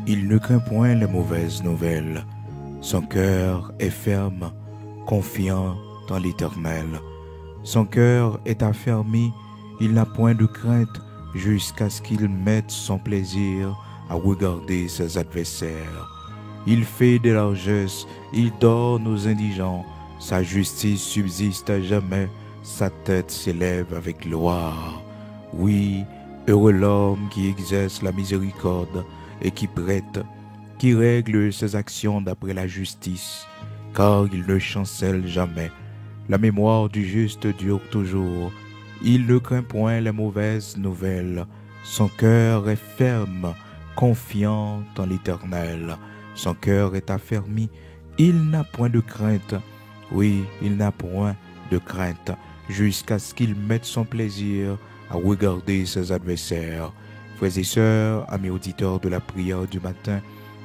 Il ne craint point les mauvaises nouvelles. Son cœur est ferme, confiant dans l'Éternel. Son cœur est affermi, il n'a point de crainte jusqu'à ce qu'il mette son plaisir à regarder ses adversaires. Il fait des largesses, il donne aux indigents, sa justice subsiste à jamais, sa tête s'élève avec gloire. Oui, heureux l'homme qui exerce la miséricorde et qui prête, qui règle ses actions d'après la justice, car il ne chancelle jamais. La mémoire du juste dure toujours. Il ne craint point les mauvaises nouvelles. Son cœur est ferme, confiant en l'Éternel. Son cœur est affermi. Il n'a point de crainte. Oui, il n'a point de crainte, jusqu'à ce qu'il mette son plaisir à regarder ses adversaires. Frères et sœurs, amis auditeurs de la prière du matin,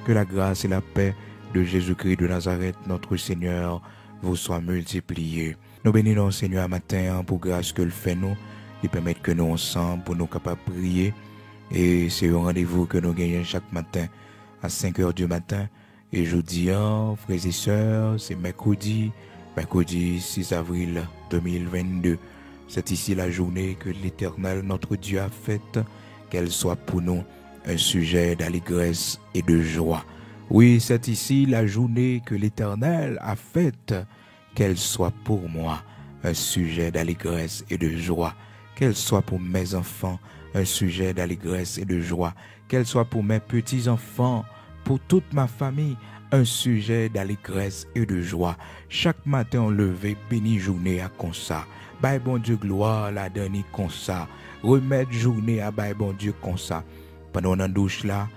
que la grâce et la paix de Jésus-Christ de Nazareth, notre Seigneur, vous soient multipliées. Nous bénissons Seigneur matin pour grâce que le fait nous, et permettre que nous ensemble, pour nous capables de prier. Et c'est un rendez-vous que nous gagnons chaque matin à 5 heures du matin. Et jeudi, frères et sœurs, c'est mercredi 6 avril 2022. C'est ici la journée que l'Éternel, notre Dieu, a faite, qu'elle soit pour nous un sujet d'allégresse et de joie. Oui, c'est ici la journée que l'Éternel a faite, qu'elle soit pour moi un sujet d'allégresse et de joie, qu'elle soit pour mes enfants un sujet d'allégresse et de joie, qu'elle soit pour mes petits-enfants, pour toute ma famille, un sujet d'allégresse et de joie. Chaque matin on levé, béni journée à comme ça. Bye bon Dieu gloire la dernière comme ça. Remettre journée à bye bon Dieu comme ça. Pendant on en douche là,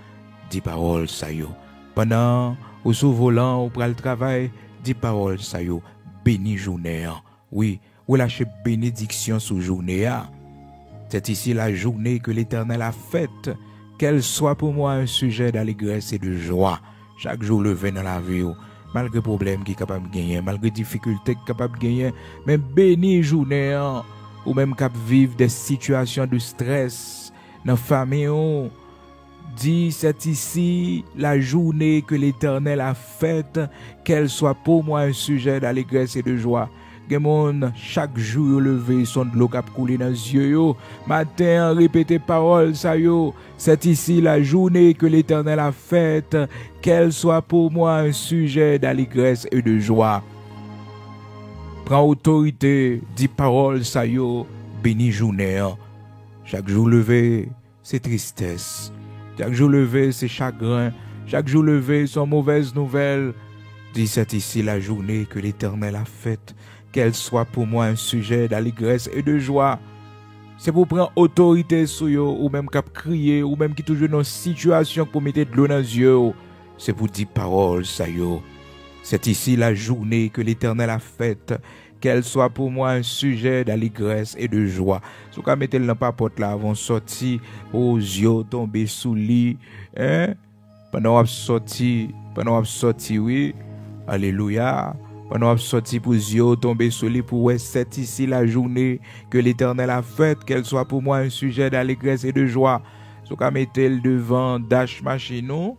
dis paroles ça yo. Pendant au sous volant, ou pral le travail, dis paroles ça yo. Béni journée. Oui, ou lâcher bénédiction sous journée. C'est ici la journée que l'Éternel a faite, qu'elle soit pour moi un sujet d'allégresse et de joie. Chaque jour levé dans la vie, malgré problème qui est capable de gagner, malgré difficulté qui est capable de gagner, même béni journée, ou même cap vivre des situations de stress dans la famille. Dit, c'est ici la journée que l'Éternel a faite, qu'elle soit pour moi un sujet d'allégresse et de joie. Chaque jour levé, son de l'eau cap couler dans les yeux. Matin, répétez parole, ça yo. C'est ici la journée que l'Éternel a faite, qu'elle soit pour moi un sujet d'allégresse et de joie. Prends autorité, dis parole, ça yo. Béni journée. Chaque jour levé, c'est tristesse. Chaque jour levé, c'est chagrin. Chaque jour levé, sont mauvaises nouvelles. Dis, c'est ici la journée que l'Éternel a faite, qu'elle soit pour moi un sujet d'allégresse et de joie. C'est pour prendre autorité sur yo, ou même cap crier, ou même qui toujours dans une situation pour mettre de l'eau dans les yeux. C'est pour dire parole, ça yo. C'est ici la journée que l'Éternel a faite, qu'elle soit pour moi un sujet d'allégresse et de joie. Si vous mettez le papote là, avant sortir aux yeux, tomber sous lit, pendant sorti, oui, alléluia. Pendant sorti pour yeux, tomber sous lit, pour ouais, c'est ici la journée que l'Éternel a faite, qu'elle soit pour moi un sujet d'allégresse et de joie. Si vous mettez le devant dash machine,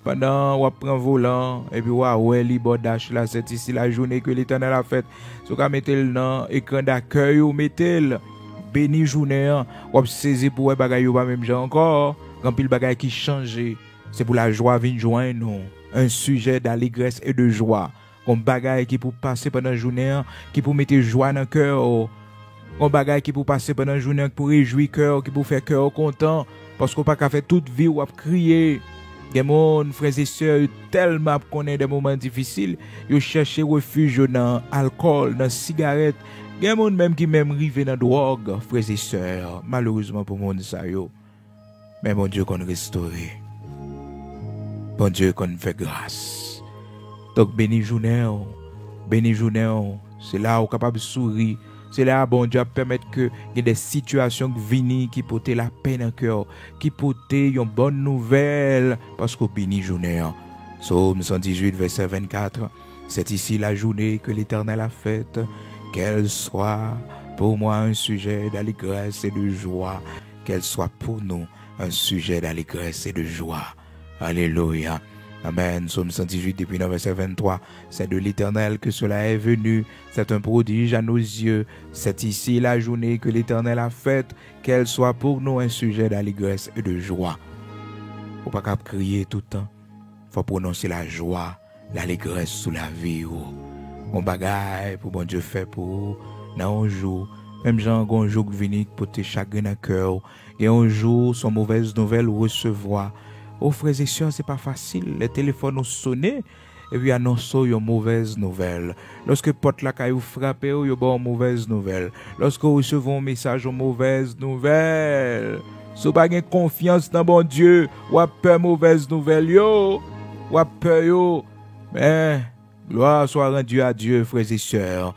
pendant on prend volant et puis ouais libre dash là, c'est ici la journée que l'Éternel a faite. Si vous mettez le dans écran d'accueil ou mettez le béni journée, on saisir pour bagay ou pas même genre encore, quand pile bagay qui change, c'est pour la joie vient joindre nous, un sujet d'allégresse et de joie. Comme bagay qui pour passer pendant la journée, qui pour mettre joie dans le cœur. Comme bagay qui pour passer pendant la journée, pour réjouir cœur, qui pour faire cœur content. Parce qu'on pas qu'à faire toute vie ou à crier. Des gens, frères et sœurs, tellement connaissent des moments difficiles, ils cherchent refuge dans l'alcool, dans la cigarette. Des gens même qui même arrivent dans la drogue, frères et sœurs. Malheureusement pour le monde, ça yo. Mais bon Dieu qu'on restaure. Bon Dieu qu'on fait grâce. Donc, béni journée, c'est là où capable de sourire. C'est là, bon Dieu, permettre que il y ait des situations qui viennent, qui portent la paix dans le cœur, qui portent une bonne nouvelle, parce que béni journée. Psaume 118, verset 24. C'est ici la journée que l'Éternel a faite, qu'elle soit pour moi un sujet d'allégresse et de joie, qu'elle soit pour nous un sujet d'allégresse et de joie. Alléluia. Amen. Psaume 118 depuis le verset 23. C'est de l'Éternel que cela est venu. C'est un prodige à nos yeux. C'est ici la journée que l'Éternel a faite. Qu'elle soit pour nous un sujet d'allégresse et de joie. Faut pas crier tout le temps. Faut prononcer la joie, l'allégresse sous la vie. On bagaille pour bon Dieu fait pour dans un jour. Même gens un jour qui vient pour te chagrin à cœur. Et un jour, son mauvaise nouvelle recevoir. Oh frères et sœurs, c'est pas facile. Les téléphones ont sonné et puis annoncent une mauvaise nouvelle. Lorsque porte la caille frappe, il y a une mauvaise nouvelle. Lorsque vous recevez un message, une mauvaise nouvelle. Si vous n'avez pas confiance dans bon Dieu, ou avez peur mauvaise nouvelle, ou avez peur, mais gloire soit rendue à Dieu, frères et sœurs.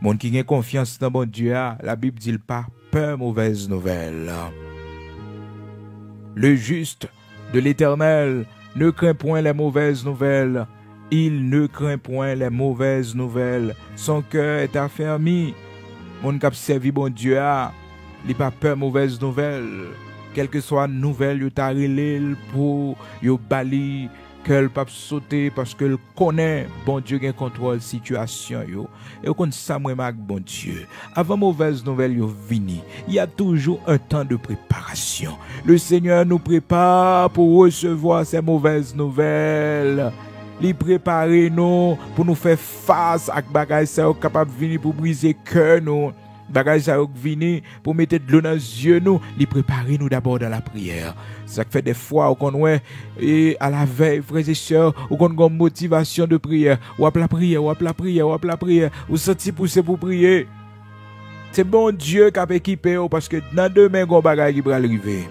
Mon qui a confiance dans bon Dieu, la Bible dit pas peur mauvaise nouvelle. Le juste de l'Éternel ne craint point les mauvaises nouvelles. Il ne craint point les mauvaises nouvelles. Son cœur est affermi. Mon cap servi bon Dieu a, il pas peur mauvaises nouvelles. Quelle que soit nouvelle, il t'a relé pour yo bali qu'elle pas sauter parce qu'elle connaît bon Dieu qui contrôle situation yo. Et on ça moi mag bon Dieu. Avant mauvaise nouvelle yo vini, il y a toujours un temps de préparation. Le Seigneur nous prépare pour recevoir ces mauvaises nouvelles. Il prépare nous pour nous faire face à bagay ça capable venir pour briser cœur nous. Bagay ça vini pour mettre de l'eau dans les yeux nous, li préparer nous d'abord dans la prière. Ça fait des fois où on ouais et à la veille frères et sœurs, où on a une motivation de prière, ou la prière, ou la prière, ou la prière, ou senti pousser pour prier. C'est bon Dieu qui a équipé parce que dans demain gon bagay qui va arriver.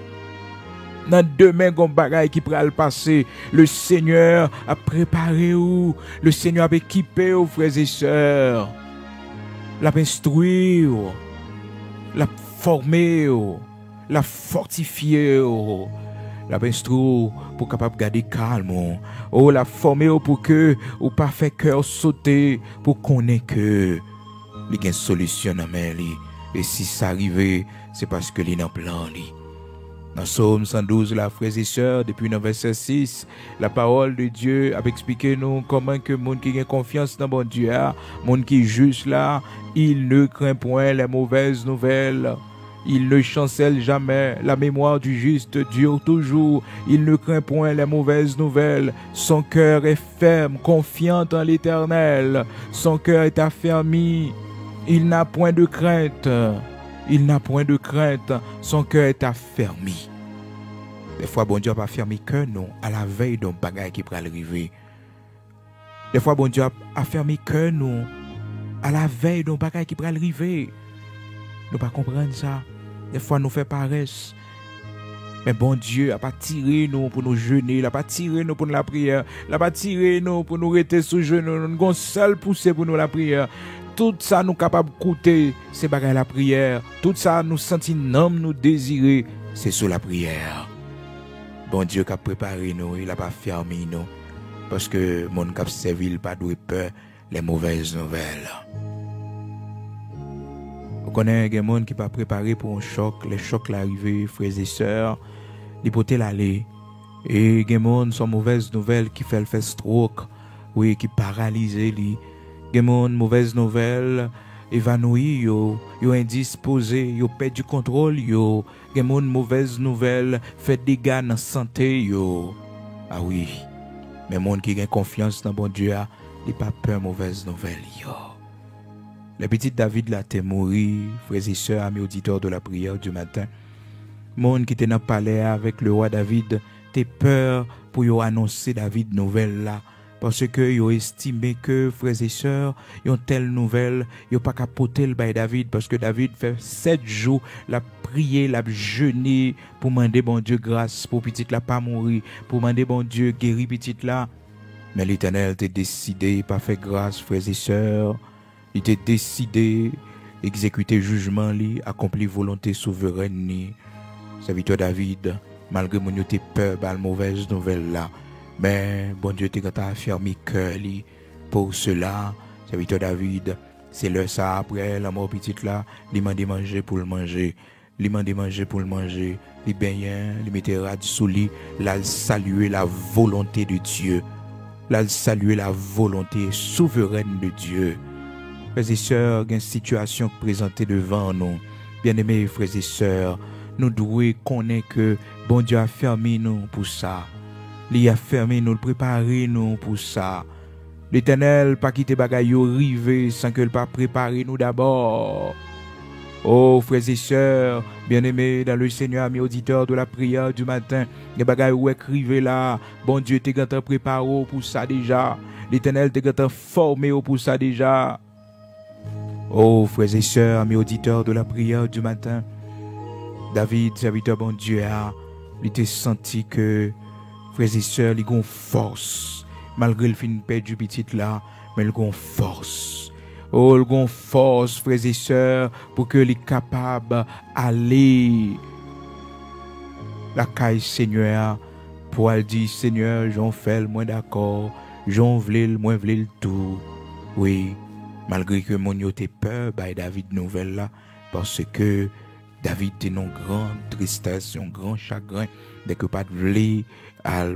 Dans demain gon bagay qui va passer, le Seigneur a préparé ou le Seigneur a équipé aux frères et sœurs. La instruire, la former, la fortifier, la instruire pour capable garder calme, la former pour que ou pas fait cœur sauter pour connaître que il y a une solution dans main li et si ça arrive c'est parce que il est en plan li. Dans Psaume 112, la frères et sœurs, depuis le verset 6, la parole de Dieu a expliqué nous comment que monde qui a confiance dans bon Dieu, monde qui est juste là, il ne craint point les mauvaises nouvelles. Il ne chancelle jamais. La mémoire du juste dure toujours. Il ne craint point les mauvaises nouvelles. Son cœur est ferme, confiant en l'Éternel. Son cœur est affermi. Il n'a point de crainte. Il n'a point de crainte, son cœur est affermi. Des fois, bon Dieu a pas fermé cœur, non, à la veille d'un bagage qui peut arriver. Des fois, bon Dieu a fermé cœur, non, à la veille d'un bagage qui peut arriver. Nous pas comprendre ça. Des fois, nous faisons paresse. Mais bon Dieu n'a pas tiré nous pour nous jeûner, il n'a pas tiré nous pour la prière, il n'a pas tiré nous pour nous rester sous genoux, nous avons seul poussé pour nous la prière. Tout ça nous capable de coûter, c'est bagaille la prière. Tout ça nous sentit n'homme nous désirer, c'est sur la prière. Bon Dieu qui a préparé nous, il n'a pas fermé nous. Parce que mon cap servi, il pas doué peur les mauvaises nouvelles. Vous connaissez des gens qui pas préparé pour un choc, les chocs l'arrivée, frères et sœurs, l'hypothèse l'aller. Et des gens sont mauvaises nouvelles qui fait le fait stroke, oui, qui paralyse lui. Des gens mauvaises nouvelles évanoui, yo indisposé, yo perd du contrôle, yo des gens mauvaises nouvelles fait des dégâts dans la santé, yo. Ah oui, mais monde qui a confiance dans bon Dieu, il pas peur mauvaise nouvelle, yo. Le petit David là t'est mort, frères et sœurs, amis auditeurs de la prière du matin. Monde qui était dans le palais avec le roi David, t'es peur pour yo annoncer David nouvelle là. Parce que yo estimé que frères et sœurs, yon telle nouvelle, yo pas capoter le bail David parce que David fait 7 jours la prier, la jeûner pour demander bon Dieu grâce pour petite la pas mourir, pour demander bon Dieu guérir petite là. Mais l'Éternel t'a décidé pas faire grâce frères et sœurs, il t'a décidé exécuter jugement li, accomplir volonté souveraine ni. Serviteur David, malgré mon yo t'es peur par la mauvaise nouvelle là. Mais bon Dieu t'a affirmé cœur pour cela, serviteur David, c'est l'heure ça après la mort petite là, il m'a dit manger pour le manger. li mande manger pour le manger, li baigner, li mette rad sous lit, là saluer la volonté de Dieu. Là saluer la volonté souveraine de Dieu. Frères et sœurs, il y a une situation présentée devant nous. Bien-aimés frères et sœurs, nous devons connaître que bon Dieu a fermé nous pour ça. Il a fermé nous, préparé nous pour ça. L'Éternel pas quitter bagay yo rive sans que le pas préparer nous d'abord. Oh frères et sœurs, bien-aimés dans le Seigneur, mes auditeurs de la prière du matin, les bagailles où écrivez là, bon Dieu t'es gâté préparé pour ça déjà. L'Éternel t'es gâté formé pour ça déjà. Oh frères et sœurs, mes auditeurs de la prière du matin, David, serviteur bon Dieu, il était senti que frères et sœurs, il a une force. Malgré le fin perdu petit là, mais il a une force. Oh, il a une force, frères et sœurs, pour que les capables d'aller la caille Seigneur, pour aller dire Seigneur, j'en fais le moins d'accord, j'en v'lais le moins v'lais le tout. Oui, malgré que mon yo t'ai peur, bah David nouvelle là, parce que David était une grande tristesse, un grand chagrin, dès que pas de v'lais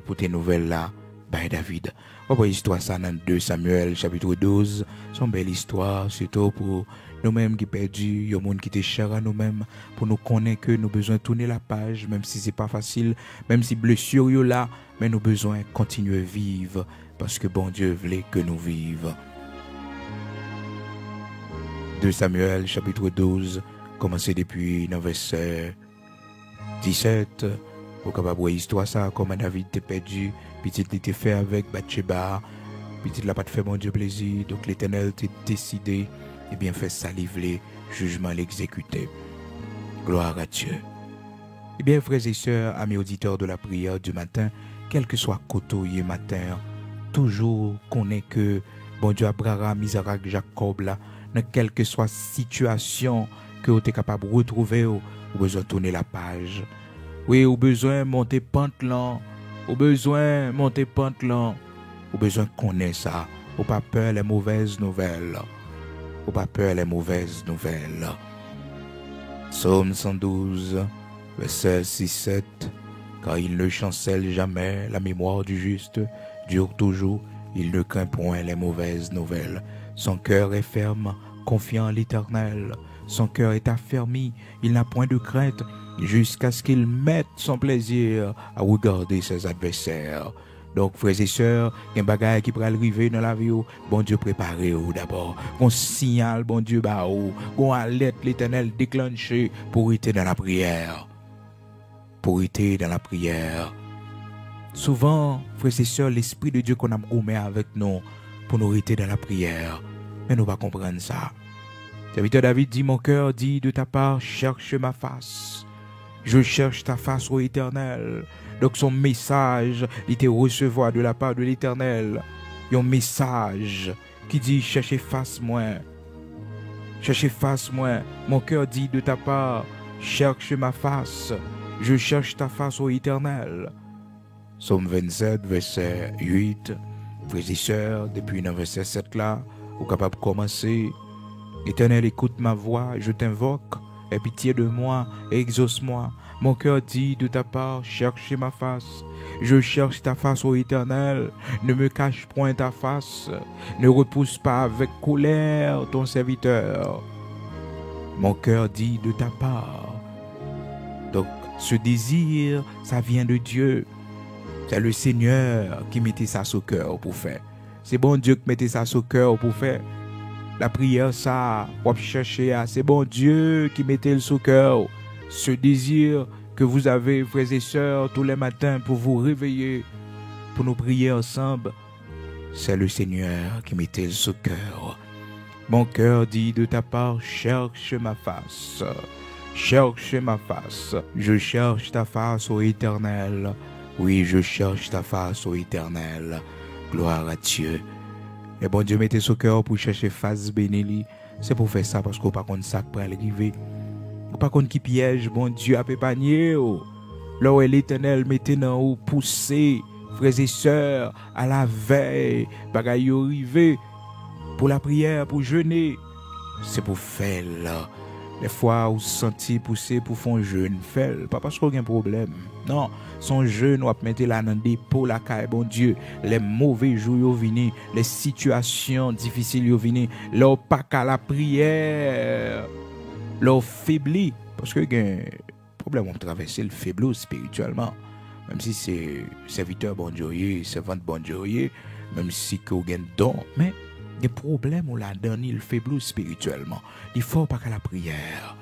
pour tes nouvelles là, bah David. On voit l'histoire ça dans 2 Samuel chapitre 12. C'est une belle histoire, surtout pour nous-mêmes qui perdus, il y a des gens qui étaient chers à nous-mêmes, pour nous connaître que nous besoin de tourner la page, même si c'est pas facile, même si blessure est là, mais nous besoin de continuer à vivre, parce que bon Dieu voulait que nous vivions. 2 Samuel chapitre 12, commencez depuis le verset 17, pour capable voir l'histoire ça, comment David était perdu. Petit était fait avec Bathsheba, petit l'a pas fait mon Dieu plaisir, donc l'Éternel était décidé, et bien fait salivler, jugement l'exécuter. Gloire à Dieu. Eh bien frères et sœurs, amis auditeurs de la prière du matin, quel que soit côté matin, toujours connaît que bon Dieu Abraham, Isaac, Jacob là, dans quelle que soit situation que vous êtes capable de retrouver, vous besoin de tourner la page. Oui, vous besoin de monter pente là. Au besoin monter pente là, au besoin connaître ça, au pas peur les mauvaises nouvelles, au pas peur les mauvaises nouvelles. Psaume 112, verset 6-7, car il ne chancelle jamais, la mémoire du juste dure toujours, il ne craint point les mauvaises nouvelles. Son cœur est ferme, confiant en l'Éternel, son cœur est affermi, il n'a point de crainte, jusqu'à ce qu'il mette son plaisir à regarder ses adversaires. Donc, frères et sœurs, il y a un bagage qui peut arriver dans la vie, bon Dieu préparé d'abord. On signale, bon Dieu, on alerte l'Éternel déclenché pour être dans la prière. Pour être dans la prière. Souvent, frères et sœurs, l'Esprit de Dieu qu'on a gommé avec nous pour nous être dans la prière. Mais nous ne pas comprendre ça. Serviteur David dit, mon cœur dit de ta part, cherche ma face. Je cherche ta face, ô Éternel. Donc son message, il était recevoir de la part de l'Éternel. Il y a un message qui dit, cherchez face moi. Cherchez face moi. Mon cœur dit de ta part, cherche ma face. Je cherche ta face, ô Éternel. Psaume 27, verset 8. Frères et sœurs, depuis le verset 7 là, vous êtes capable de commencer. Éternel, écoute ma voix, je t'invoque. Aie pitié de moi et exauce-moi. Mon cœur dit de ta part, cherchez ma face. Je cherche ta face, ô Éternel. Ne me cache point ta face. Ne repousse pas avec colère ton serviteur. Mon cœur dit de ta part. Donc, ce désir, ça vient de Dieu. C'est le Seigneur qui mettait ça sous cœur pour faire. C'est bon Dieu qui mettait ça sous cœur pour faire. La prière, ça, pour chercher, c'est bon Dieu qui mettait le sous cœur. Ce désir que vous avez, frères et sœurs, tous les matins pour vous réveiller, pour nous prier ensemble, c'est le Seigneur qui mettait le sous cœur. Mon cœur dit de ta part, cherche ma face. Cherche ma face. Je cherche ta face, ô Éternel. Oui, je cherche ta face, ô Éternel. Gloire à Dieu. Et bon Dieu mettez ce cœur pour chercher face bénéli. C'est pour faire ça parce qu'on pas contre ça pour arriver. On pas contre qui piège, bon Dieu a pépanier. Là où l'Éternel mettez dans ou pousser, frères et sœurs, à la veille, bagaille arrivé pour la prière, pour jeûner. C'est pour faire là. Les fois où senti pousser pour faire un jeûne, fait, pas parce qu'on a un problème. Non, son jeûne, on va mettre là dans des pots, la caille, bon Dieu. Les mauvais jours, yo vini, les situations difficiles, yo vini, leur pas qu'à la prière, leur faibli. Parce que, un problème, on traverse le faiblou spirituellement. Même si c'est serviteur bon Dieu, servante bon Dieu, même si qu'on a un don, mais des problèmes où la donne le faiblou spirituellement. Il faut pas qu'à la prière.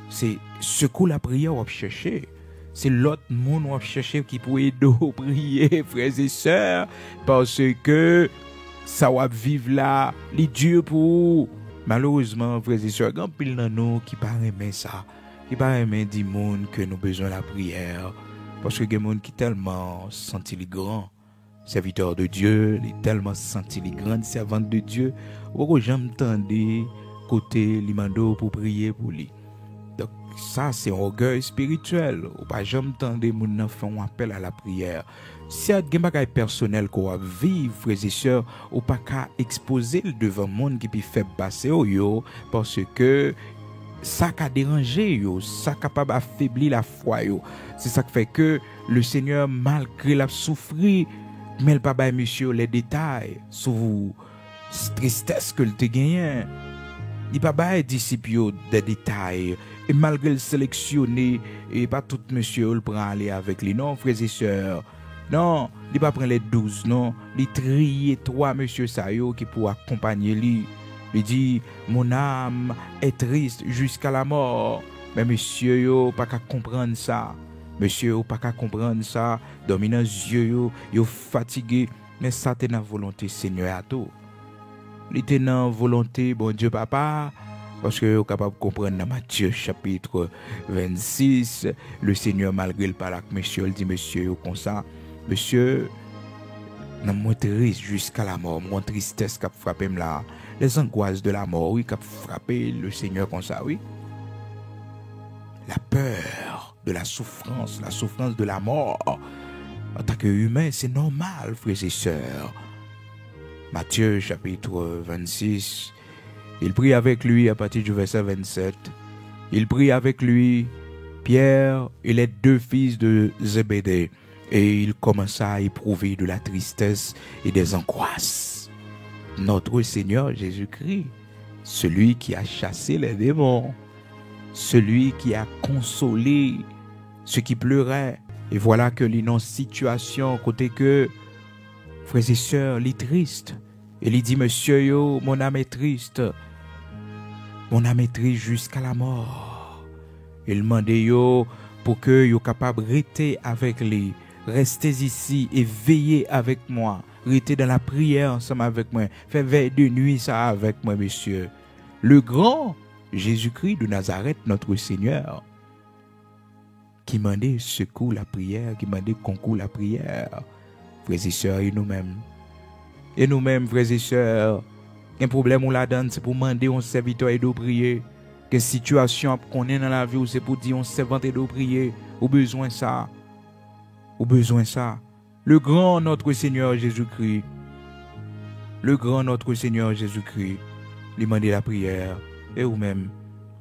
C'est ce que la prière va chercher. C'est l'autre monde va chercher qui peut aider à prier, frères et sœurs, parce que ça va vivre là, les dieux pour. Malheureusement, frères et sœurs, il y a pile dans nous qui pas aimer ça, qui pas aimer dire monde que nous besoin de la prière, parce que il y a des gens qui tellement senti les grands serviteurs de Dieu, il est tellement senti les grandes servantes de Dieu, ou j'aime tendre côté limando pour prier pour lui. Donc ça c'est un orgueil spirituel, ou pas j'aime tendre mon enfant un appel à la prière. Si il y a des choses personnelles qu'on va vivre, frères et sœurs, ou pas qu'à exposer devant le monde qui peut faire passer yo, parce que ça a dérangé yo, ça capable affaiblir la foi yo. C'est ça qui fait que le Seigneur malgré la souffrir, mais le papa et monsieur les détails sur tristesse que le te gagné. Il pas bail disciples des détails et malgré le sélectionner et pas tout monsieur le prend aller avec les non frères et sœurs. Non, il pas prendre les 12 non, il trier 3 monsieur ça yo qui pour accompagner lui. Il dit mon âme est triste jusqu'à la mort. Mais monsieur yo pas qu'à comprendre ça. Monsieur yo pas qu'à comprendre ça. Dominant yeux yo fatigué, mais ça t'est dans volonté Seigneur à tout. Il était dans volonté bon Dieu papa parce que vous capable de comprendre dans Matthieu chapitre 26 le Seigneur malgré le parle avec monsieur il dit monsieur comme ça monsieur n'a moins triste jusqu'à la mort mon tristesse qui a frappé là les angoisses de la mort oui qui a frappé le Seigneur comme ça oui la peur de la souffrance de la mort en tant qu'humain c'est normal frères et sœurs. Matthieu chapitre 26, il prie avec lui à partir du verset 27. Il prie avec lui Pierre et les 2 fils de Zébédée et il commença à éprouver de la tristesse et des angoisses. Notre Seigneur Jésus-Christ, celui qui a chassé les démons, celui qui a consolé ceux qui pleuraient. Et voilà que l'on situation côté que frères et sœurs, il est triste. Il dit, monsieur yo, mon âme est triste. Mon âme est triste jusqu'à la mort. Il demande yo pour que yo capable de rester avec lui. Restez ici et veillez avec moi. Restez dans la prière ensemble avec moi. Faites veille de nuit ça avec moi, monsieur. Le grand Jésus-Christ de Nazareth, notre Seigneur, qui mandait secours la prière, qui mandait concours la prière. Frères et sœurs, et nous-mêmes. Et nous-mêmes, frères et sœurs, un problème on la donne, c'est pour demander un serviteur et de prier. Quelle situation qu'on est dans la vie, c'est pour dire un servante et de prier. Ou besoin ça. Ou besoin ça. Le grand notre Seigneur Jésus-Christ. Le grand notre Seigneur Jésus-Christ. Lui demander la prière. Et vous-même,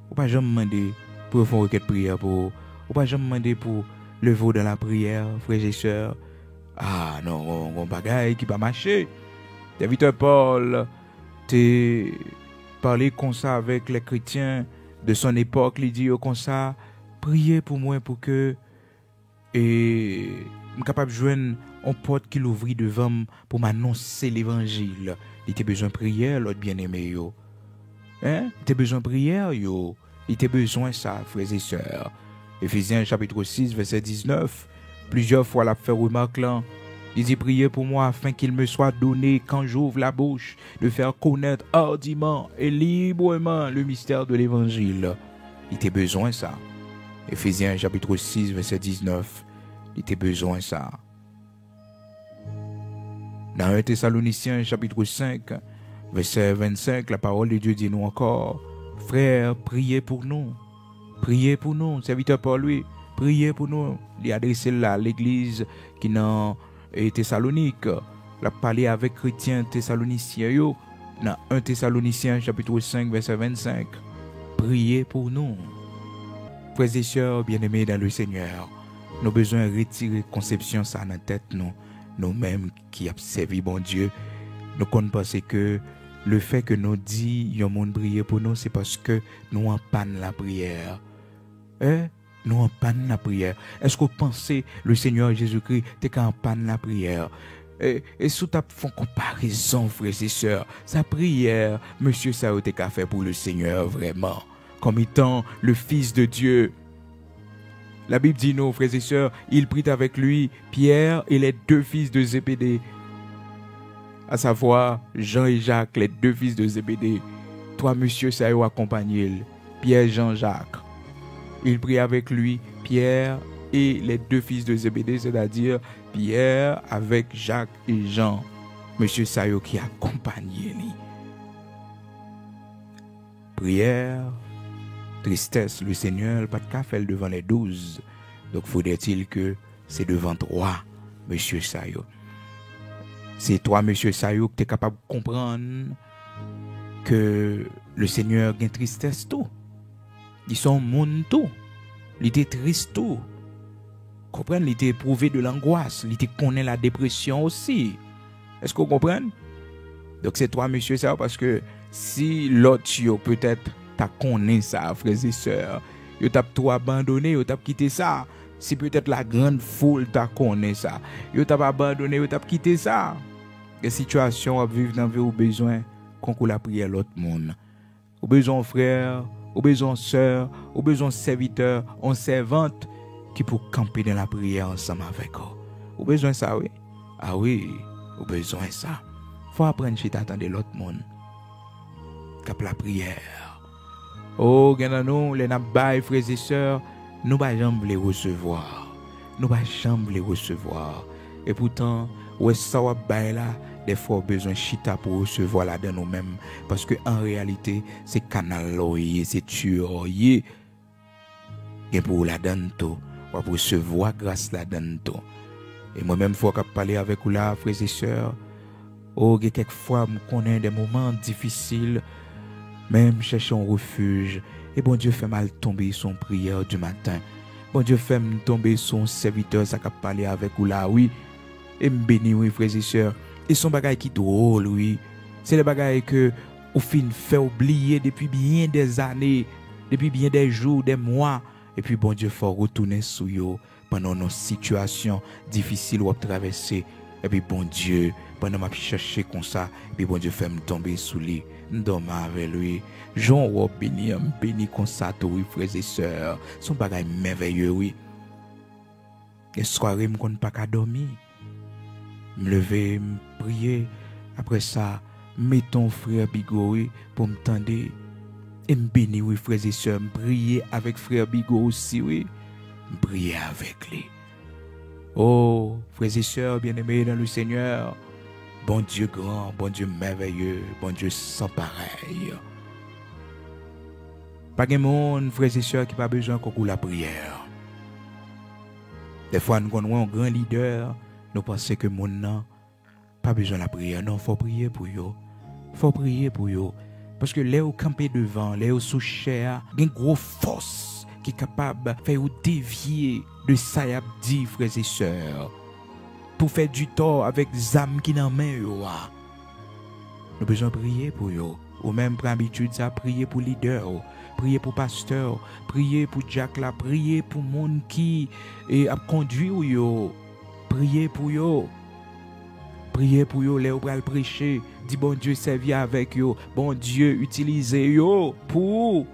ou pas jamais demander pour faire une requête prière pour. Ou pas jamais demander pour lever dans la prière, frères et sœurs. Ah non, on bagaille qui pas marcher. Serviteur Paul t'es parlé comme ça avec les chrétiens de son époque, il dit comme ça, priez pour moi pour que et je capable de joindre un porte qui l'ouvrit devant pour m'annoncer l'évangile. Il était besoin de prière, l'autre bien-aimé yo. Hein? Il était besoin de prière yo. Il était besoin de ça, frères et sœurs. Éphésiens chapitre 6 verset 19. Plusieurs fois la fait remarque là. Il dit priez pour moi afin qu'il me soit donné quand j'ouvre la bouche de faire connaître hardiment et librement le mystère de l'évangile. Il était besoin de ça. Éphésiens chapitre 6 verset 19. Il était besoin de ça. Dans 1 Thessaloniciens chapitre 5 verset 25, la parole de Dieu dit nous encore, frères, priez pour nous. Priez pour nous, serviteur Paul lui. Priez pour nous. Il a adressé là l'église qui dans Thessalonique. Il a parlé avec chrétiens thessaloniciens dans 1 Thessaloniciens chapitre 5 verset 25. prier pour nous. Frères et sœurs bien-aimés dans le Seigneur, nous avons besoin de retirer conception ça dans la tête nous-mêmes qui avons servi bon Dieu. Nous pensons que le fait que nous disons que monde prier pour nous, c'est parce que nous en panne la prière. Nous en panne la prière. Est-ce que vous pensez le Seigneur Jésus-Christ était en panne la prière? Et si tu fais une comparaison, frères et sœurs, sa prière, monsieur, ça a été qu'à faire pour le Seigneur, vraiment. Comme étant le Fils de Dieu. La Bible dit, nous, frères et sœurs, il prit avec lui Pierre et les deux fils de Zébédée. À savoir, Jean et Jacques, les deux fils de Zébédée. Toi, monsieur, ça a accompagné. Pierre, Jean, Jacques. Il prit avec lui Pierre et les deux fils de Zébédée, c'est-à-dire Pierre avec Jacques et Jean. Monsieur Sayo qui accompagnait lui. Prière, tristesse, le Seigneur pas de qu'à faire devant les 12. Donc faudrait-il que c'est devant toi, Monsieur Sayo. C'est toi, Monsieur Sayo, que tu es capable de comprendre que le Seigneur a une tristesse tout. Ils sont monde tout. Il était triste tout. Comprenez, il était éprouvé de l'angoisse. Il était connaît la dépression aussi. Est-ce que vous comprenez? Donc c'est toi, monsieur, ça, parce que si l'autre, peut-être, t'a connaît ça, frères et sœurs, il t'a tout abandonné, il t'a quitté ça. Si peut-être la grande foule t'a connaît ça, il t'a abandonné, il t'a quitté ça. Les situations à vivre dans la vie au besoin qu'on la prière l'autre monde. Au besoin frère, au besoin sœur, au besoin serviteur, on servante qui pour camper dans la prière ensemble avec eux. Au besoin ça, oui. Ah oui, au besoin ça. Faut apprendre à t'attendre l'autre monde. Cap la prière. Oh, nous, les nabay, frères et sœurs, nous ne jamais les recevoir. Nous ne jamais les recevoir. Et pourtant, ouais, ça va bailler là. Des fois, besoin de chita pour recevoir là dans nous-mêmes. Parce que en réalité, c'est canal loyer, c'est tuer. Et pour la donne tout, pour recevoir grâce la donne tout. Et moi-même, faut que parler avec vous là, frères et sœurs. Oh, quelquefois, je connais des moments difficiles, même chercher un refuge. Et bon Dieu fait mal tomber son prière du matin. Bon Dieu fait tomber son serviteur, ça cap parler avec vous là, oui. Et me bénir, oui, frères et sœurs. Et son bagage qui drôle, oui. C'est le bagage que au fin fait oublier depuis bien des années, depuis bien des jours, des mois. Et puis bon Dieu faut retourner sur eux pendant nos situations difficiles ou traverser. Et puis bon Dieu, pendant m'a chercher comme ça, et puis bon Dieu fait me tomber sous lui, dormir avec lui. Jean ou béni comme ça, oui, frères et sœurs. Son bagage merveilleux, oui. Et soirée, je ne pas qu'à dormir. Me lever, me prier. Après ça, mettons frère Bigot pour me tendre. Et me bénir, oui, frères et sœurs. Me prier avec frère Bigot aussi, oui. Me prier avec lui. Oh, frères et sœurs bien-aimés dans le Seigneur. Bon Dieu grand, bon Dieu merveilleux, bon Dieu sans pareil. Pas de monde, frères et sœurs, qui n'a pas besoin qu'on la prière. Des fois, nous avons un grand leader. Nous pensons que mon n'a pas besoin de la prière. Non, il faut prier pour eux. Il faut prier pour eux. Parce que les campés devant, les sous chair, il y a une grosse force qui est capable de faire dévier de ça y a dit, frères et sœurs. Pour faire du tort avec les âmes qui n'en main. Nous avons besoin de prier pour eux. Ou même pour l'habitude, ça prier pour leader. Prier pour pasteur. Prier pour Jack là. Prier pour monde qui a conduit yo. Priez pour yo. Priez pour yo, les bras prêcher. Dis bon Dieu servir avec yo. Bon Dieu utilisez yo pour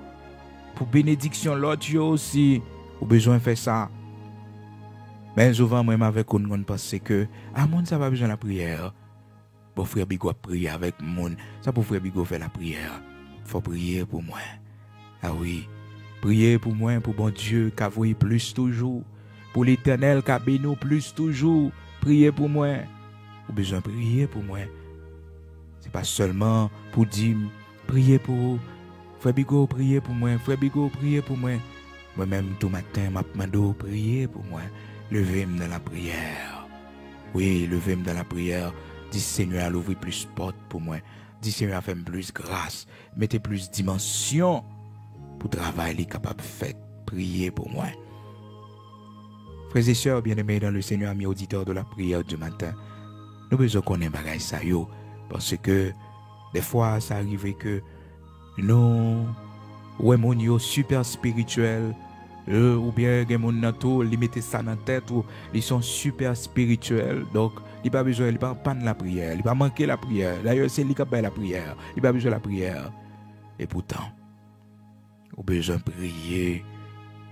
bénédiction l'autre yo aussi. Ou besoin de faire ça. Mais souvent moi avec on pense que monde ça pas besoin de la prière. Bon frère Bigot prier avec monde. Ça pour frère Bigot faire la prière. Faut prier pour moi. Ah oui. Priez pour moi pour bon Dieu qu'a voyé plus toujours. Pour l'Éternel, qu'a béni plus toujours. Priez pour moi. Ou besoin de prier pour moi. Ce n'est pas seulement pour dire, priez pour Frère Bigot, priez pour moi. Frère Bigot, priez pour moi. Moi-même, tout matin, je demande prier pour moi. Levez-moi dans la prière. Oui, levez-moi dans la prière. Dis Seigneur, ouvrir plus de portes pour moi. Dis Seigneur, fais plus grâce. Mettez plus de dimension pour travailler capable de faire prier pour moi. Frères et sœurs bien-aimés dans le Seigneur, amis auditeurs de la prière du matin, nous besoin qu'on ait bagay ça yo, parce que des fois ça arrive que nous ouais mon yo super spirituel ou bien gen moun nan tout li mette ça dans tête ou ils sont super spirituels, donc il pas besoin, il pas panne la prière, il pas manquer la prière. D'ailleurs c'est lui qui fait la prière, il pas besoin la prière. Et pourtant on besoin prier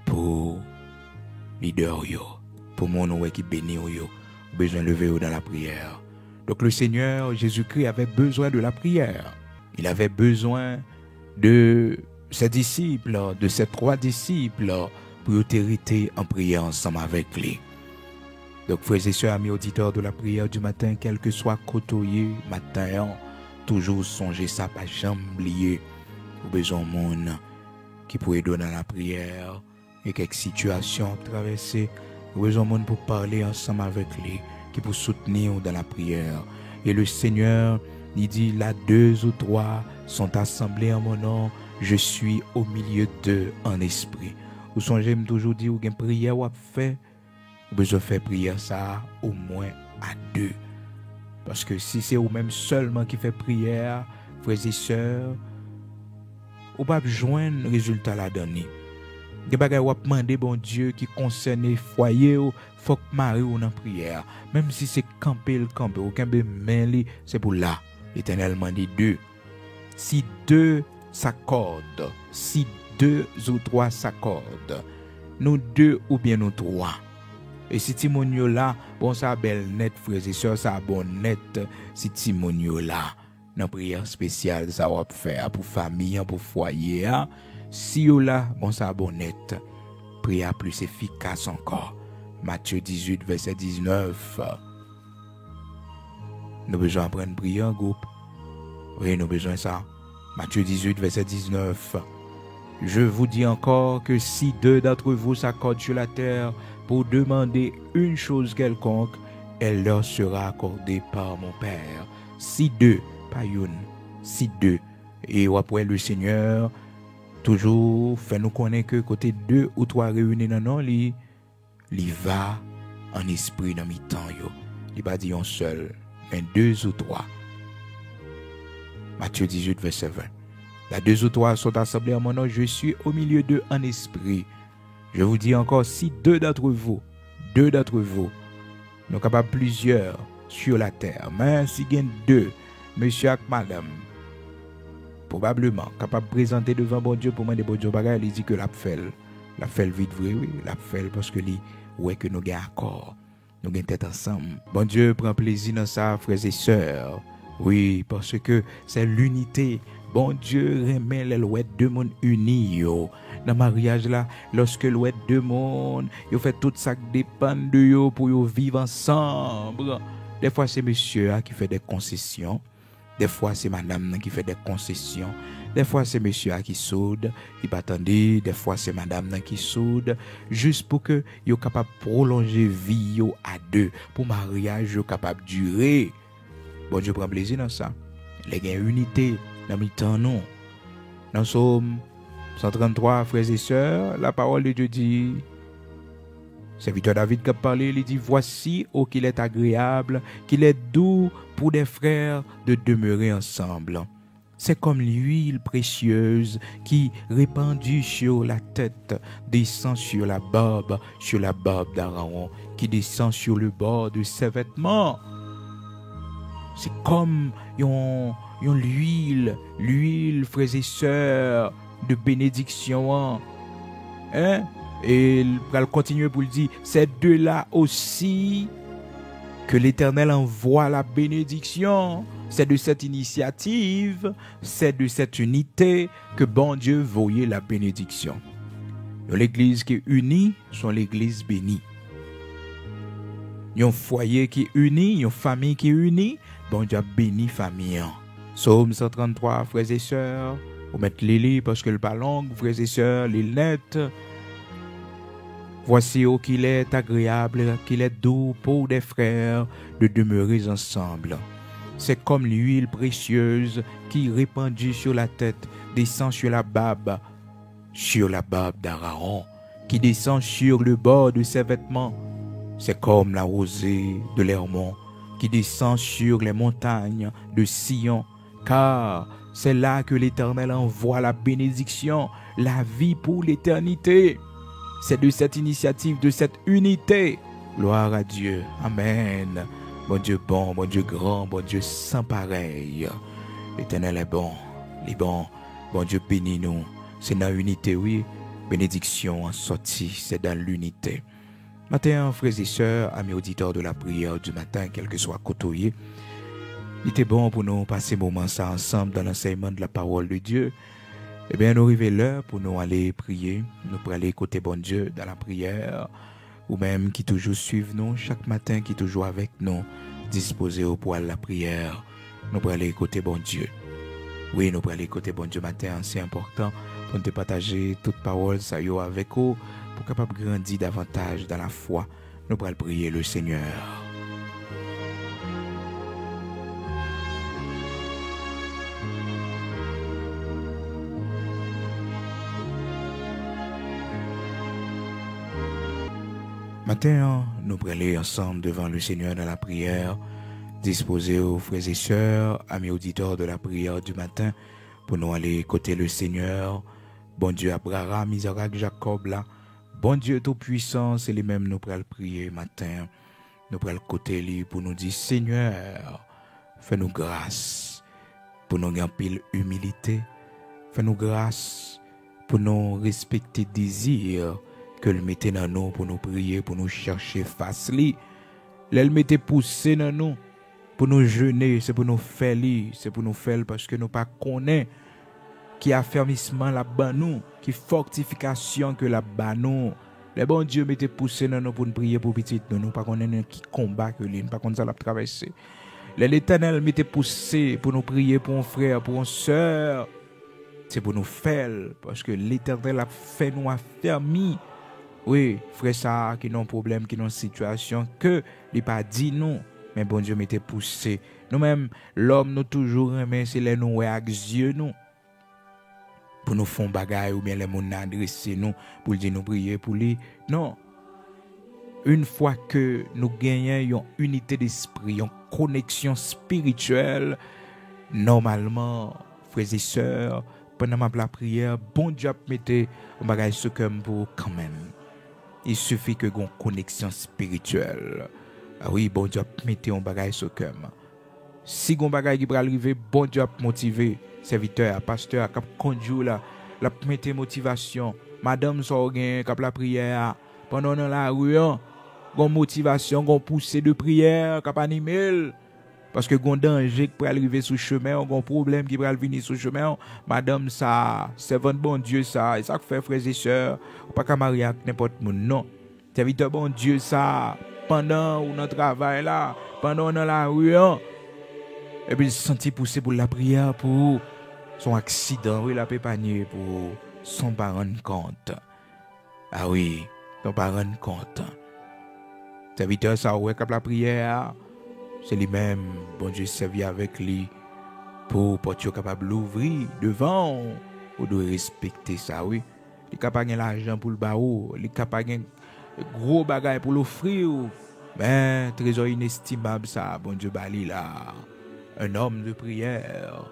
pour leader yo, pour mon ouais qui béni yo, besoin lever dans la prière. Donc le Seigneur Jésus-Christ avait besoin de la prière. Il avait besoin de ses disciples, de ses 3 disciples, pour hériter en prière ensemble avec lui. Donc frères et sœurs, amis auditeurs de la prière du matin, quel que soit côtoyer matin, toujours songer ça, pas jamais oublier. Ou besoin de monde qui pourrait donner la prière et quelques situations traverser. Ou besoin de monde pour parler ensemble avec lui, qui pour soutenir dans la prière. Et le Seigneur, il dit, là 2 ou 3 sont assemblés en mon nom, je suis au milieu d'eux en esprit. Ou songez toujours dire, ou une prière ou à faire, ou besoin faire prière ça au moins à 2. Parce que si c'est ou même seulement qui fait prière, frères et sœurs, ou pas joindre résultat la donner. Des bagages ou demander bon Dieu qui concerne foyer ou faut que Marie ou dans prière, même si c'est camper ou camper mais c'est pour là. Éternellement dit 2. Si 2 s'accordent, si 2 ou 3 s'accordent, nous 2 ou bien nous 3. Et si Timonio là, bon ça belle net frères et sœurs, ça bon net si Timonio là. Dans prière spéciale ça va faire pour famille, pour foyer. Si yo là, bon ça bon net. Prière plus efficace encore. Matthieu 18 verset 19. Nous besoin apprendre prier en groupe. Oui, nous besoin ça. Matthieu 18 verset 19. Je vous dis encore que si 2 d'entre vous s'accordent sur la terre pour demander une chose quelconque, elle leur sera accordée par mon Père. Si 2, pas une, si 2. Et après le Seigneur, toujours fait nous connaître que côté 2 ou 3 réunis dans nos lits, il va en esprit dans mi-temps. Il va dire un seul, mais 2 ou 3. Matthieu 18, verset 20. Là 2 ou 3 sont assemblés en mon nom, je suis au milieu d'eux en esprit. Je vous dis encore, si 2 d'entre vous, nous sommes capables plusieurs sur la terre, mais si il y a 2, monsieur et madame, probablement capable de présenter devant bon Dieu pour moi des bon Dieu bagaille, il dit que la fait vite vrai, oui, la fait parce que lui ouais que nous avons accord, nous avons tête ensemble. Bon Dieu prend plaisir dans ça, frères et sœurs. Oui, parce que c'est l'unité. Bon Dieu remet les louettes de monde unis yo. Dans le mariage là, lorsque louette de monde, yo fait tout ça qui dépend de yo pour yo vivre ensemble. Des fois c'est monsieur qui fait des concessions. Des fois, c'est madame qui fait des concessions. Des fois, c'est monsieur qui soude, qui pas attendre. Des fois, c'est madame qui soude. Juste pour que vous capable de prolonger vie à 2. Pour mariage, vous capable de durer. Bon Dieu prend plaisir dans ça. Les gains unité dans le temps, non. Dans Somme 133, frères et sœurs, la parole de Dieu dit, serviteur David qui a parlé, il dit, voici, oh qu'il est agréable, qu'il est doux pour des frères de demeurer ensemble. C'est comme l'huile précieuse qui, répandue sur la tête, descend sur la barbe d'Aaron, qui descend sur le bord de ses vêtements. C'est comme l'huile, frères et sœurs, de bénédiction. Hein? Et il va continuer pour le dire, c'est de là aussi que l'Éternel envoie la bénédiction. C'est de cette initiative, c'est de cette unité que bon Dieu voyait la bénédiction. L'église qui est unie, sont l'église bénie. Un foyer qui est uni, une famille qui est unie, bon Dieu a béni famille. Psaume 133, frères et sœurs, vous mettez les parce que le pas long, frères et sœurs, les lettres. Voici où qu'il est agréable, qu'il est doux pour des frères de demeurer ensemble. C'est comme l'huile précieuse qui, répandue sur la tête, descend sur la barbe sur la barbe d'Aaron, qui descend sur le bord de ses vêtements. C'est comme la rosée de l'Hermon qui descend sur les montagnes de Sion, car c'est là que l'Éternel envoie la bénédiction, la vie pour l'éternité. C'est de cette initiative, de cette unité. Gloire à Dieu. Amen. Bon Dieu bon, bon Dieu grand, bon Dieu sans pareil. L'Éternel est bon, il est bon. Bon Dieu bénis nous. C'est dans l'unité, oui. Bénédiction en sortie, c'est dans l'unité. Matin, frères et sœurs, amis auditeurs de la prière du matin, quel que soit côtoyé, il était bon pour nous passer un moment ça ensemble dans l'enseignement de la parole de Dieu. Eh bien, nous arrivons l'heure pour nous aller prier, nous pour aller écouter bon Dieu dans la prière, ou même qui toujours suivent nous chaque matin, qui toujours avec nous, disposés au poil de la prière, nous pour aller écouter bon Dieu. Oui, nous pour aller écouter bon Dieu matin, c'est important pour nous partager toute parole ça y est avec vous, pour capable grandir davantage dans la foi. Nous pour aller prier le Seigneur. Matin, nous pour aller ensemble devant le Seigneur dans la prière, disposer aux frères et sœurs, amis auditeurs de la prière du matin, pour nous aller écouter le Seigneur. Bon Dieu Abraham, Isaac, Jacob là. Bon Dieu tout-puissant, c'est lui-même nous pour le prier matin. Nous pour le côté lui pour nous dire Seigneur, fais-nous grâce pour nous remplir humilité. Fais-nous grâce pour nous respecter désir que le mettez dans nous pour nous prier, pour nous chercher face li. Le mettez poussé dans nous pour nous jeûner, c'est pour nous faire li, c'est pour nous faire parce que nous pas connaît qui affermissement là-bas nous, qui fortification que là-bas nous. Le bon Dieu mettez poussé dans nous pour nous prier pour petit nous pas connaît qui combat que lui, pas connaît ça la traverser. L'Éternel mettez poussé pour nous prier pour un frère, pour une sœur. C'est pour nous faire parce que l'Éternel a fait nous affermis. Oui, frère ça qui n'ont problème, qui n'ont situation que il pas dit non, mais bon Dieu mettez poussé. Nous-mêmes l'homme nous toujours aimer c'est les nous avec yeux nous. Pour nous faire bagaille ou bien les gens adresser nous pour dire nous prier pour lui. Non. Une fois que nous gagnons une unité d'esprit, une connexion spirituelle, normalement, frères et sœurs, pendant la prière, bon Dieu mettez un bagage sur cœur pour quand même. Il suffit que une connexion spirituelle. Ah oui, bon Dieu mettez un bagage sur cœur. Si un bagage qui va arriver, bon Dieu motiver serviteur, pasteur, cap conduire la mettre motivation. Madame Sorgen, cap la prière pendant la rue, gon motivation, gon poussée de prière, cap animer. Parce que gon danger qui peut arriver sur chemin, gon problème qui peut venir sur chemin, madame ça, servant bon Dieu ça, et ça fait frères et sœurs, pas qu'à marier avec n'importe monde non. Serviteur bon Dieu ça, pendant ou notre travail là, pendant dans la rue, et puis sentir pousser pour la prière pour son accident, oui, la pépanier pour son parent compte. Ah oui, son parent compte. Serviteur ça ouais cap la prière, c'est lui-même, bon Dieu servi avec lui pour être capable d'ouvrir devant, ou de respecter ça, oui. Il est capable de l'argent pour le baou, il est capable de gros bagages pour l'offrir, mais trésor inestimable ça, bon Dieu bali là. Un homme de prière,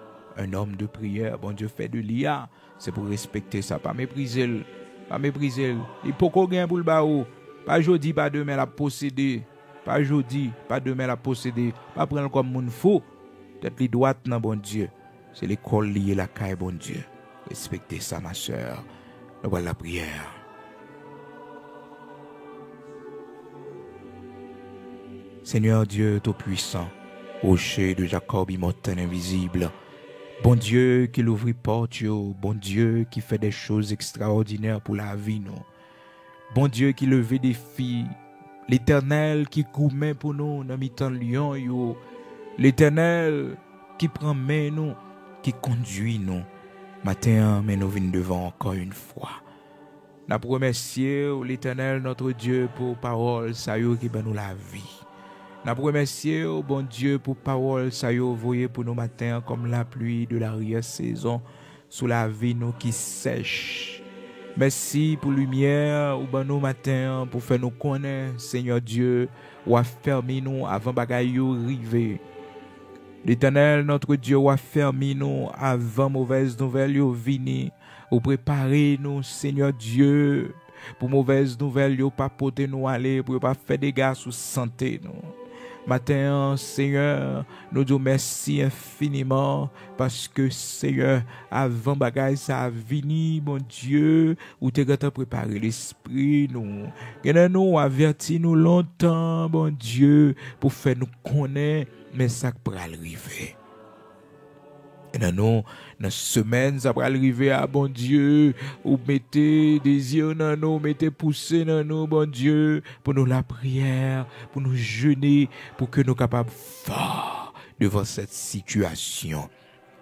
bon Dieu fait de l'IA, c'est pour respecter ça, pas mépriser, il faut qu'on gagne pour le baou, pas aujourd'hui, pas demain la posséder, pas aujourd'hui, pas demain la posséder, pas prendre comme mon fou, peut-être les droits dans bon Dieu, c'est l'école liée la caille bon Dieu, respectez ça ma soeur, nous voilà la prière. Seigneur Dieu Tout-Puissant, rocher de Jacob immortel invisible, bon Dieu qui l'ouvre porte, bon Dieu qui fait des choses extraordinaires pour la vie, nous. Bon Dieu qui lève des filles, l'Éternel qui gourmet pour nous dans mi-temps lion, l'Éternel qui prend main nous, qui conduit nous. Matin, mais nous venons devant encore une fois. Nous remercions l'Éternel notre Dieu pour parole, ça y est qui ben nous la vie. Nous remercions, bon Dieu, pour parole, ça y est envoyé pour nos matins comme la pluie de l'arrière-saison, sous la vie nous qui sèche. Merci pour lumière ou ben nous matin pour faire nous connaître, Seigneur Dieu, ou affermi nous avant bagay yo rive. L'Éternel, notre Dieu, ou affermi nous avant mauvaise nouvelle yo vini, ou préparer nous, Seigneur Dieu, pour mauvaise nouvelle yo pas porter nous aller, pour pas faire des dégâts sur santé nous. Matin, Seigneur, nous disons merci infiniment parce que, Seigneur, avant bagay ça vini, mon Dieu, ou t'es gâté préparer l'esprit, nous. Nous averti nous longtemps, mon Dieu, pour faire nous connaître, mais ça pour arriver. Et dans semaine, ça va arriver à bon Dieu, ou mettez désir dans nous, mettez poussé dans nous, bon Dieu, pour nous la prière, pour nous jeûner, pour que nous capables fort devant cette situation.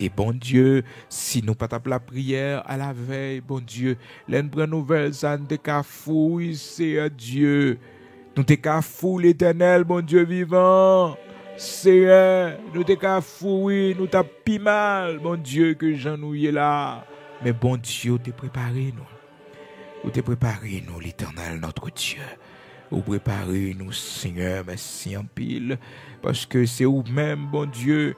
Et bon Dieu, si nous pas tape la prière à la veille, bon Dieu, l'en prend nouvelle, ça ne te cafouille, c'est Dieu. Nous te cafouille l'Éternel, bon Dieu vivant. Seigneur, nous te cafouille, nous t'a pi mal, bon Dieu, que Jean nous y est là. Mais bon Dieu, t'es préparé nous. Ou t'es préparé nous, l'Éternel, notre Dieu. Ou préparé nous, Seigneur, merci en pile. Parce que c'est vous-même, bon Dieu,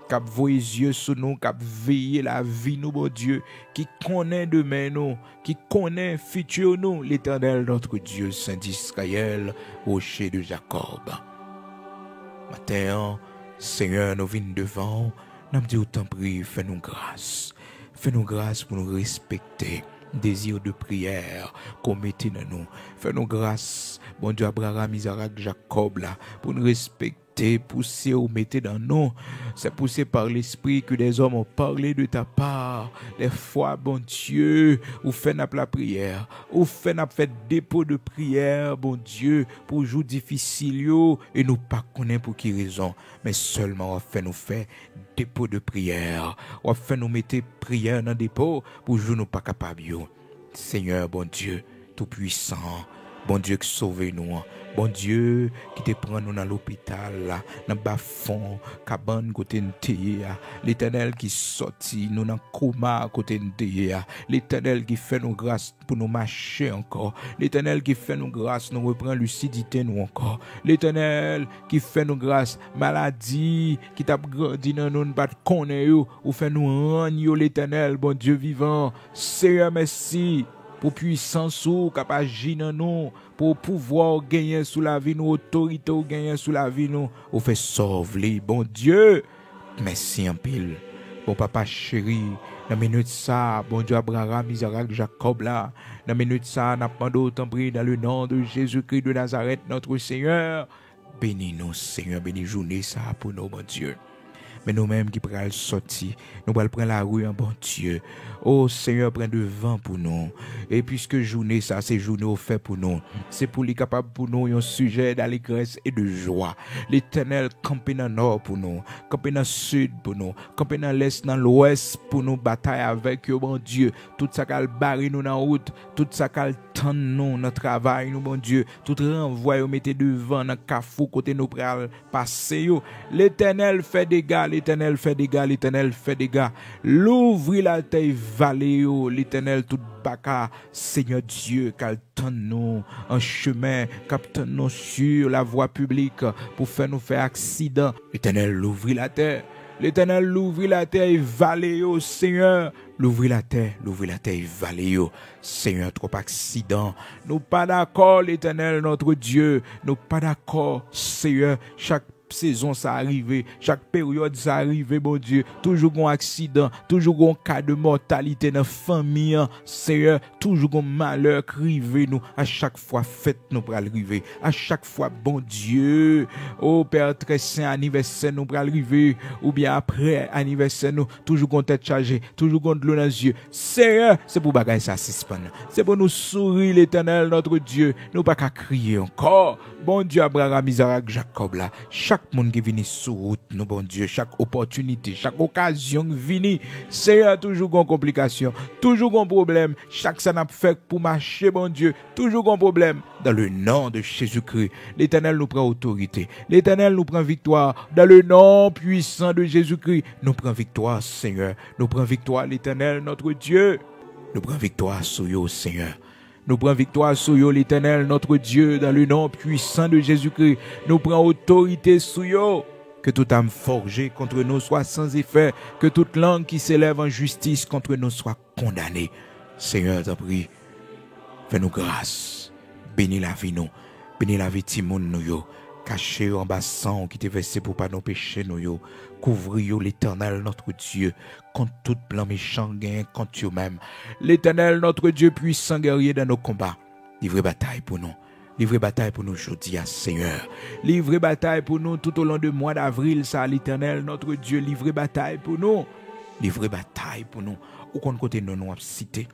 qui voit les yeux sur nous, qui veille la vie nous, bon Dieu, qui connaît demain nous, qui connaît futur nous, l'Éternel, notre Dieu, Saint d'Israël, rocher de Jacob. Matin, Seigneur, nous venons devant, nous disons autant prie, fais-nous grâce. Fais-nous grâce pour nous respecter. Désir de prière qu'on mette dans nous. Fais-nous grâce, bon Dieu, Abraham, Isaac, Jacob, là, pour nous respecter, pousser ou mettre dans nous. C'est poussé par l'esprit que des hommes ont parlé de ta part. Des fois, bon Dieu, ou fait la prière, ou fait dépôt de prière, bon Dieu, pour jour difficile, et nous pas connaître pour qui raison, mais seulement on fait nous faire dépôt de prière. On fait nous mettre prière dans dépôt pour jour nous pas capable. Seigneur, bon Dieu, tout puissant, bon Dieu qui sauve nous, bon Dieu qui te prend nous dans l'hôpital, dans le bas fond, cabane côté de l'Éternel qui sorti nous dans coma côté de l'Éternel qui fait nous grâce pour nous marcher encore, l'Éternel qui fait nous grâce nous reprend lucidité nous encore, l'Éternel qui fait nous grâce maladie qui t'a grandi dans nous pas connaître ou fait nous rendre l'Éternel bon Dieu vivant. Seigneur merci pour puissance ou capable agir nous, pour pouvoir gagner sous la vie nous, autorité ou gagner sous la vie nous, ou fait sauver bon Dieu. Merci en pile. Bon papa chéri, dans minute ça, bon Dieu Abraham, Isaac, Jacob là, dans minute ça, n'a pas d'autre pris dans le nom de Jésus-Christ de Nazareth notre Seigneur. Bénis-nous Seigneur, bénis journée ça pour nous bon Dieu. Mais nous-mêmes qui prenons sortir, nous allons prendre la rue en bon Dieu. Oh Seigneur, prends devant pour nous. Et puisque journée ça, c'est journée offerte pour nous. C'est pour les capables pour nous, un sujet d'allégresse et de joie. L'Éternel campe dans le nord pour nous, campe dans le sud pour nous, campe dans l'est, dans l'ouest pour nous batailler avec eux, bon Dieu. Tout ça qu'elle barre nous dans la route, tout ça qu'elle tend nous dans le travail, nous, bon Dieu. Tout renvoi, nous mettez devant dans le cafou, côté nous pral passer. L'Éternel fait des gars. L'Éternel fait des gars, l'Éternel fait des gars. L'ouvrir la terre vallée, l'Éternel tout baka, Seigneur Dieu, qu'altend nous en chemin, capte nous sur la voie publique pour faire nous faire accident. L'Éternel l'ouvrir la terre. L'Éternel l'ouvrir la terre et vallée, Seigneur. L'ouvrir la terre et vallée, Seigneur, trop accident. Nous pas d'accord, l'Éternel, notre Dieu. Nous pas d'accord, Seigneur, chaque saison ça arrive, chaque période ça arrive, bon Dieu, toujours un accident, toujours un cas de mortalité dans la famille, Seigneur, toujours un malheur qui arrive nous, à chaque fois fête nous pour arriver, à chaque fois bon Dieu, oh Père très saint, anniversaire nous pour arriver, ou bien après anniversaire nous, toujours qu'on tête chargée, toujours qu'on de l'eau dans les yeux, Seigneur, c'est pour bagaille ça suspend, c'est pour nous sourire l'Éternel notre Dieu, nous pas qu'à crier encore, bon Dieu Abraham, Isaac, Jacob là, chaque monde qui vient sur route, nous bon Dieu, chaque opportunité, chaque occasion vient, Seigneur, toujours une complication, toujours un problème, chaque ça n'a fait pour marcher, bon Dieu, toujours un problème. Dans le nom de Jésus-Christ, l'Éternel nous prend autorité, l'Éternel nous prend victoire, dans le nom puissant de Jésus-Christ, nous prend victoire, Seigneur, nous prend victoire, l'Éternel, notre Dieu. Nous prenons victoire sur eux, Seigneur. Nous prenons victoire sur eux, l'Éternel, notre Dieu, dans le nom puissant de Jésus-Christ. Nous prenons autorité sur eux. Que toute âme forgée contre nous soit sans effet. Que toute langue qui s'élève en justice contre nous soit condamnée. Seigneur, t'en prie, fais-nous grâce. Bénis la vie nous. Bénis la vie de Timoun nous yo. Cachez en bas sang qui t'est versé pour pas nos péchés nous yo. Couvrir l'Éternel notre Dieu contre tout plan méchant gain contre eux-mêmes. L'Éternel notre Dieu puissant guerrier dans nos combats. Livrez bataille pour nous. Livrez bataille pour nous aujourd'hui, Seigneur. Livrez bataille pour nous tout au long du mois d'avril, ça, l'Éternel, notre Dieu. Livrez bataille pour nous. Livrez bataille pour nous. Au compte côté nous nous cité.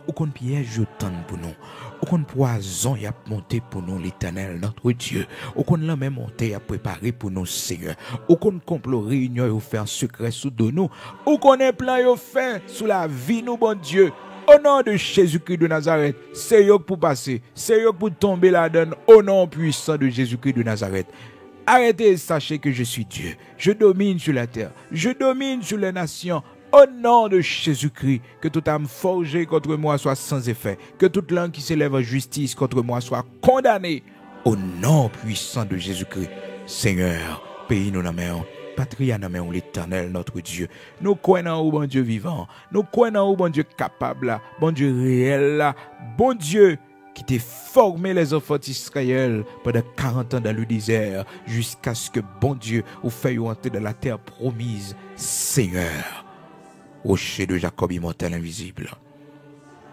Au compte piège pour nous. Au compte poison y a monté pour nous, l'Éternel, notre Dieu. Au compte la même monté a préparé pour nous, Seigneur. Au compte complot réunion y fait en secret sous de nous. Au compte plan y fait sous la vie nous, bon Dieu. Au nom de Jésus-Christ de Nazareth, c'est yo pour passer, c'est yo pour tomber là-dedans, au nom puissant de Jésus-Christ de Nazareth. Arrêtez et sachez que je suis Dieu. Je domine sur la terre, je domine sur les nations. Au nom de Jésus-Christ, que toute âme forgée contre moi soit sans effet, que toute langue qui s'élève en justice contre moi soit condamnée. Au nom puissant de Jésus-Christ, Seigneur, pays nous la main. Patrie à nous, l'Éternel, notre Dieu. Nous croyons au bon Dieu vivant. Nous croyons au bon Dieu capable, bon Dieu réel, bon Dieu qui t'a formé les enfants d'Israël pendant 40 ans dans le désert, jusqu'à ce que bon Dieu vous fasse entrer dans la terre promise. Seigneur, rocher de Jacob immortel invisible,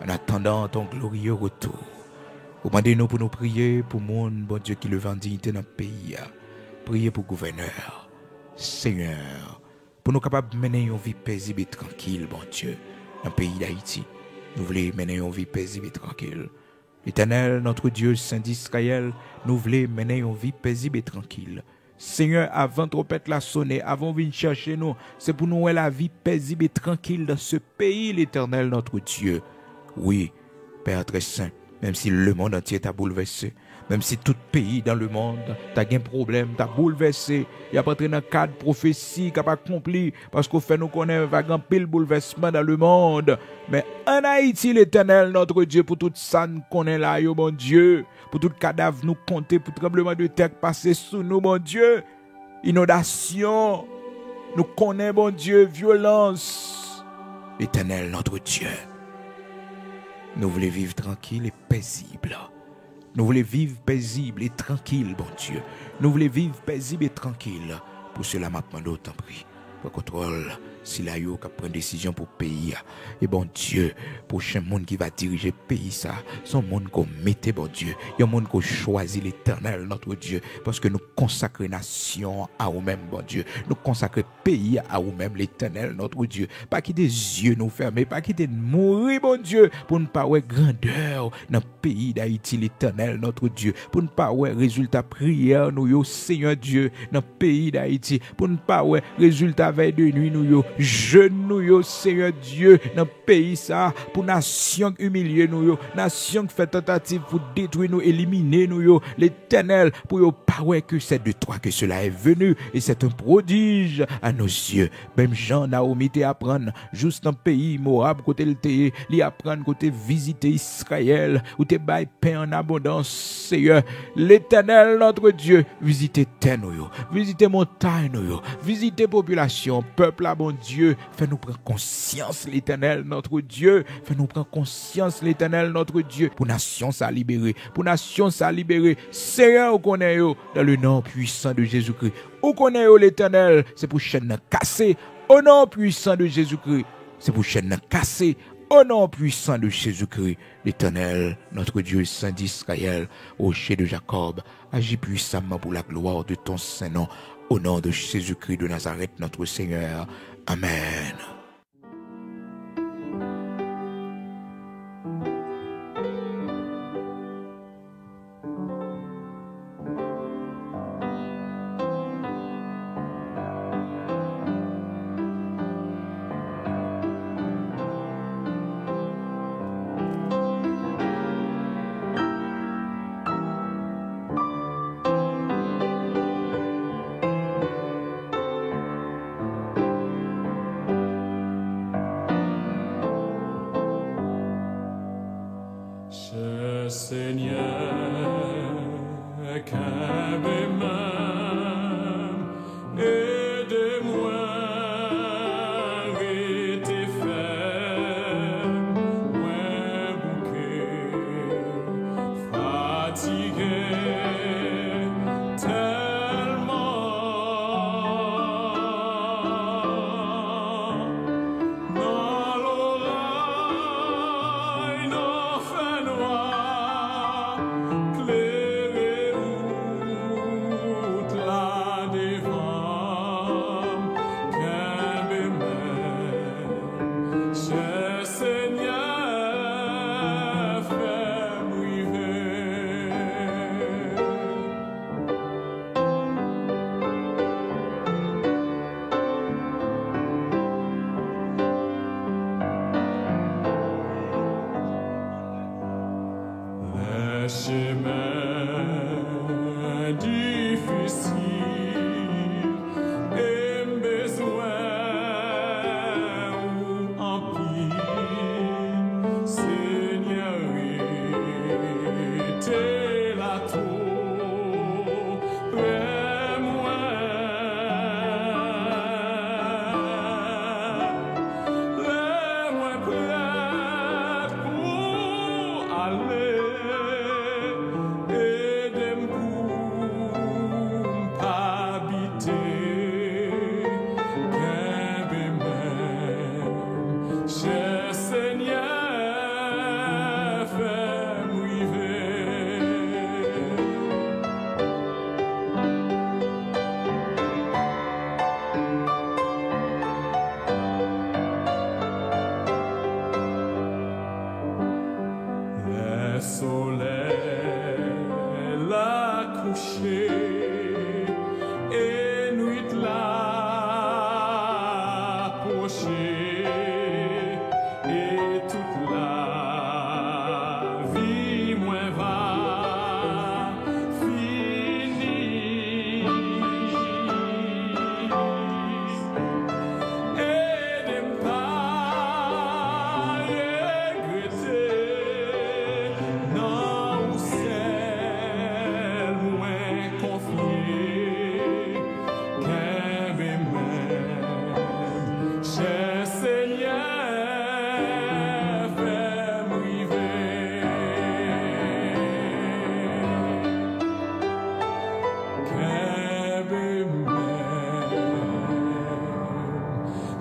en attendant ton glorieux retour, vous demandez-nous pour nous prier pour le monde, bon Dieu, qui le vend dignité dans le pays. Priez pour le gouverneur. Seigneur, pour nous capables de mener une vie paisible et tranquille, bon Dieu, dans le pays d'Haïti. Nous voulons mener une vie paisible et tranquille. L'Éternel, notre Dieu, Saint d'Israël, nous voulons mener une vie paisible et tranquille. Seigneur, avant trompette la sonner, avant de venir chercher nous, c'est pour nous la vie paisible et tranquille dans ce pays, l'Éternel, notre Dieu. Oui, Père très saint, même si le monde entier t'a bouleversé, même si tout pays dans le monde t'a un problème, t'a bouleversé, il y a pas entré dans le cadre prophétie qui n'a pas accompli, parce qu'on fait nous connaître un pile bouleversement dans le monde. Mais en Haïti, l'Éternel, notre Dieu, pour tout ça nous connaît là, yo, mon Dieu, pour tout cadavre nous compter, pour tremblement de terre passer sous nous, mon Dieu, inondation, nous connaît, mon Dieu, violence. L'Éternel, notre Dieu, nous voulons vivre tranquille et paisible. Nous voulons vivre paisible et tranquille, bon Dieu. Nous voulons vivre paisible et tranquille. Pour cela, maintenant, d'autant prie. Pour contrôle, si la yo qui prend décision pour le pays. Et bon Dieu, prochain monde qui va diriger le pays, ça, son monde qu'on mette, bon Dieu. Il y a un monde qu'on choisit l'Éternel, notre Dieu. Parce que nous consacrons nation à nous-mêmes, bon Dieu. Nous consacrons pays à nous-mêmes, l'Éternel, notre Dieu. Pas quitter des yeux nous fermer, pas quitter de mourir, bon Dieu, pour ne pas avoir grandeur dans le pays d'Haïti, l'Éternel, notre Dieu. Pour ne pas avoir résultat prière, nous, yo, Seigneur Dieu, dans le pays d'Haïti. Pour ne pas avoir résultat veille de nuit, nous, yo, jeune, nous, yo, Seigneur Dieu, dans le pays, ça, pour nation humiliée, nous, yo, nation qui fait tentative pour détruire nous, éliminer nous, yo, l'Éternel, pour yo, pas ouais que c'est de toi que cela est venu, et c'est un prodige à nos yeux. Même Jean, Naomi, te apprendre, juste dans le pays, Moab, côté le te, li apprendre, côté visiter Israël, où te bail pain en abondance, Seigneur, l'Éternel, notre Dieu, visitez terre, nous, yo, visitez montagne, nous, yo, visitez population, peuple, là, bon Dieu, fais-nous prendre conscience, l'Éternel, notre Dieu, fais-nous prendre conscience, l'Éternel, notre Dieu, pour nation ça libérer, pour nation ça libérer, Seigneur, on connaît yo, dans le nom puissant de Jésus-Christ, on connaît yo, l'Éternel, c'est pour chaîne casser, au nom puissant de Jésus-Christ, c'est pour chaîne casser, au nom puissant de Jésus-Christ, l'Éternel, notre Dieu Saint d'Israël, rocher de Jacob, agis puissamment pour la gloire de ton Saint-Nom, au nom de Jésus-Christ de Nazareth, notre Seigneur. Amen.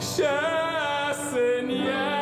Cher Seigneur.